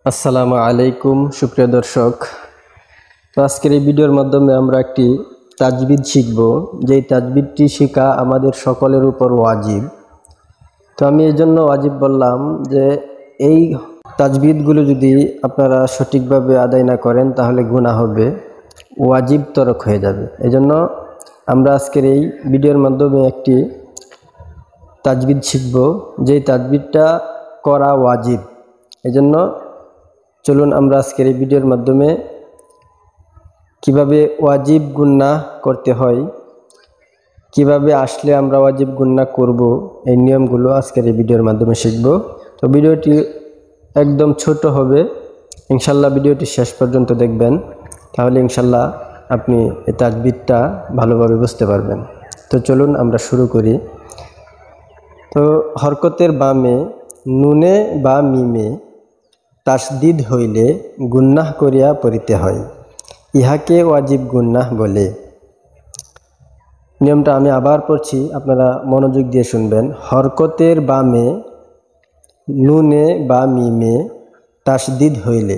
আসসালামু আলাইকুম সুপ্রিয় দর্শক। তো আজকের এই ভিডিওর মাধ্যমে আমরা একটি তাজবিদ শিখব, যেই তাজবিদটি শেখা আমাদের সকলের উপর ওয়াজিব। তো আমি এই জন্য ওয়াজিব বললাম যে এই তাজবিদগুলো যদি আপনারা সঠিকভাবে আদায় না করেন তাহলে গুনাহ হবে, ওয়াজিব তরক হয়ে যাবে। এই জন্য আমরা আজকের এই ভিডিওর মাধ্যমে একটি তাজবিদ শিখব, যেই তাজবিদটা করা ওয়াজিব। এই জন্য চলুন আমরা আজকের এই ভিডিওর মাধ্যমে কিভাবে ওয়াজিব গুনাহ করতে হয়, কিভাবে আসলে আমরা ওয়াজিব গুনাহ করব, এই নিয়মগুলো আজকের এই ভিডিওর মাধ্যমে শিখব। তো ভিডিওটি একদম ছোট হবে, ইনশাল্লাহ ভিডিওটি শেষ পর্যন্ত দেখবেন, তাহলে ইনশাল্লাহ আপনি এই তাজবিদটা ভালোভাবে বুঝতে পারবেন। তো চলুন আমরা শুরু করি। তো হরকতের বামে নুনে বা মিমে তাসদিদ হইলে গুনাহ করিয়া পড়িতে হয়, ইহাকে ওয়াজিব গুনাহ বলে। নিয়মটা আমি আবার পড়ছি, আপনারা মনোযোগ দিয়ে শুনবেন। হরকতের বামে নুনে বা মিমে তাসদিদ হইলে,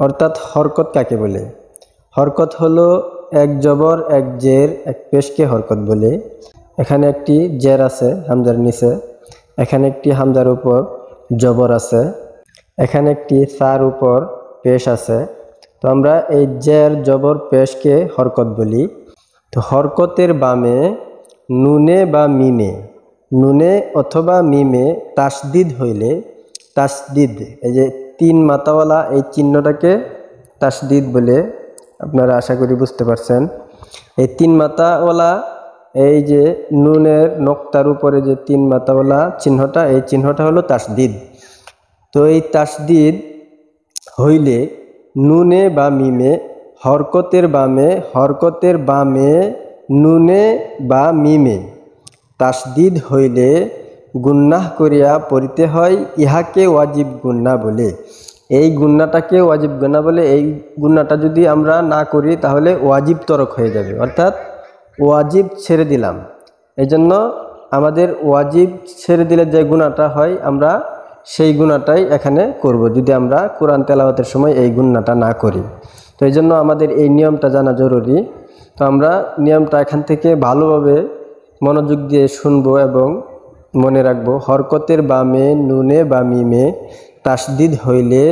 অর্থাৎ হরকত কাকে বলে? হরকত হলো এক জবর এক জের এক পেশকে হরকত বলে। এখানে একটি জের আছে হামজার নিচে, এখানে একটি হামজার উপর জবর আছে, এখানে একটি সার উপর পেশ আছে। তো আমরা এই জের জবর পেশকে হরকত বলি। তো হরকতের বামে নুনে বা মিমে, নুনে অথবা মিমে তাসদিদ হইলে, তাসদিদ এই যে তিন মাথাওয়ালা এই চিহ্নটাকে তাসদিদ বলে, আপনারা আশা করি বুঝতে পারছেন। এই তিন মাথাওয়ালা এই যে নুনের নক্তার উপরে যে তিন মাথাওয়ালা চিহ্নটা, এই চিহ্নটা হলো তাসদিদ। তো এই তাসদিদ হইলে নুনে বা মিমে হরকতের বামে, হরকতের বামে নুনে বা মিমে তাসদিদ হইলে গুনাহ করিয়া পড়িতে হয়, ইহাকে ওয়াজিব গুনাহ বলে। এই গুনাহটাকে ওয়াজিব গুনাহ বলে। এই গুনাহটা যদি আমরা না করি তাহলে ওয়াজিব তরক হয়ে যাবে, অর্থাৎ ওয়াজিব ছেড়ে দিলাম। এই জন্য আমাদের ওয়াজিব ছেড়ে দিলে যে গুনাহটা হয়, আমরা সেই গুনাহটাই এখানে করব যদি আমরা কোরআন তেলাওয়াতের সময় এই গুনাহটা না করি। তো এই জন্য আমাদের এই নিয়মটা জানা জরুরি। তো আমরা নিয়মটা এখান থেকে ভালোভাবে মনোযোগ দিয়ে শুনবো এবং মনে রাখবো। হরকতের বামে নুনে বা মিমে তাসদিদ হইলে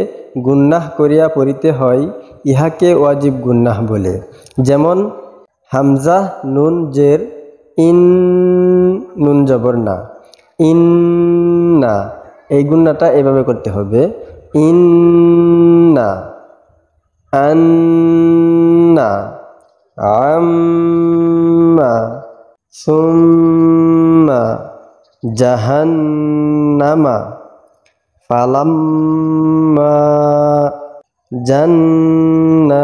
গুনাহ করিয়া পড়িতে হয়, ইহাকে ওয়াজিব গুনাহ বলে। যেমন হামজা নুন জের ইন, নুন জবর না, ইন্না, এই গুনাহটা এভাবে করতে হবে। ইন্না, আন্না, আম্মা, সুম্মা, জাহান্নামা, ফালাম্মা, জান্নাতিন,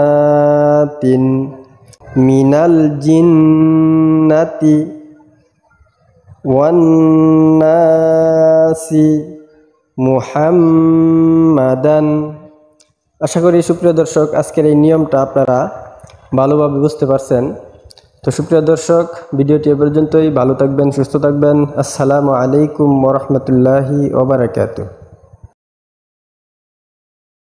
মিনাল জিন্নাতি, ওয়ান্নাসি, মুহাম্মাদান। আশা করি সুপ্রিয় দর্শক আজকের এই নিয়মটা আপনারা ভালোভাবে বুঝতে পারছেন। তো সুপ্রিয় দর্শক, ভিডিওটি এ পর্যন্তই। ভালো থাকবেন, সুস্থ থাকবেন। আসসালামু আলাইকুম ওয়া রাহমাতুল্লাহি ওয়া বারাকাতুহু।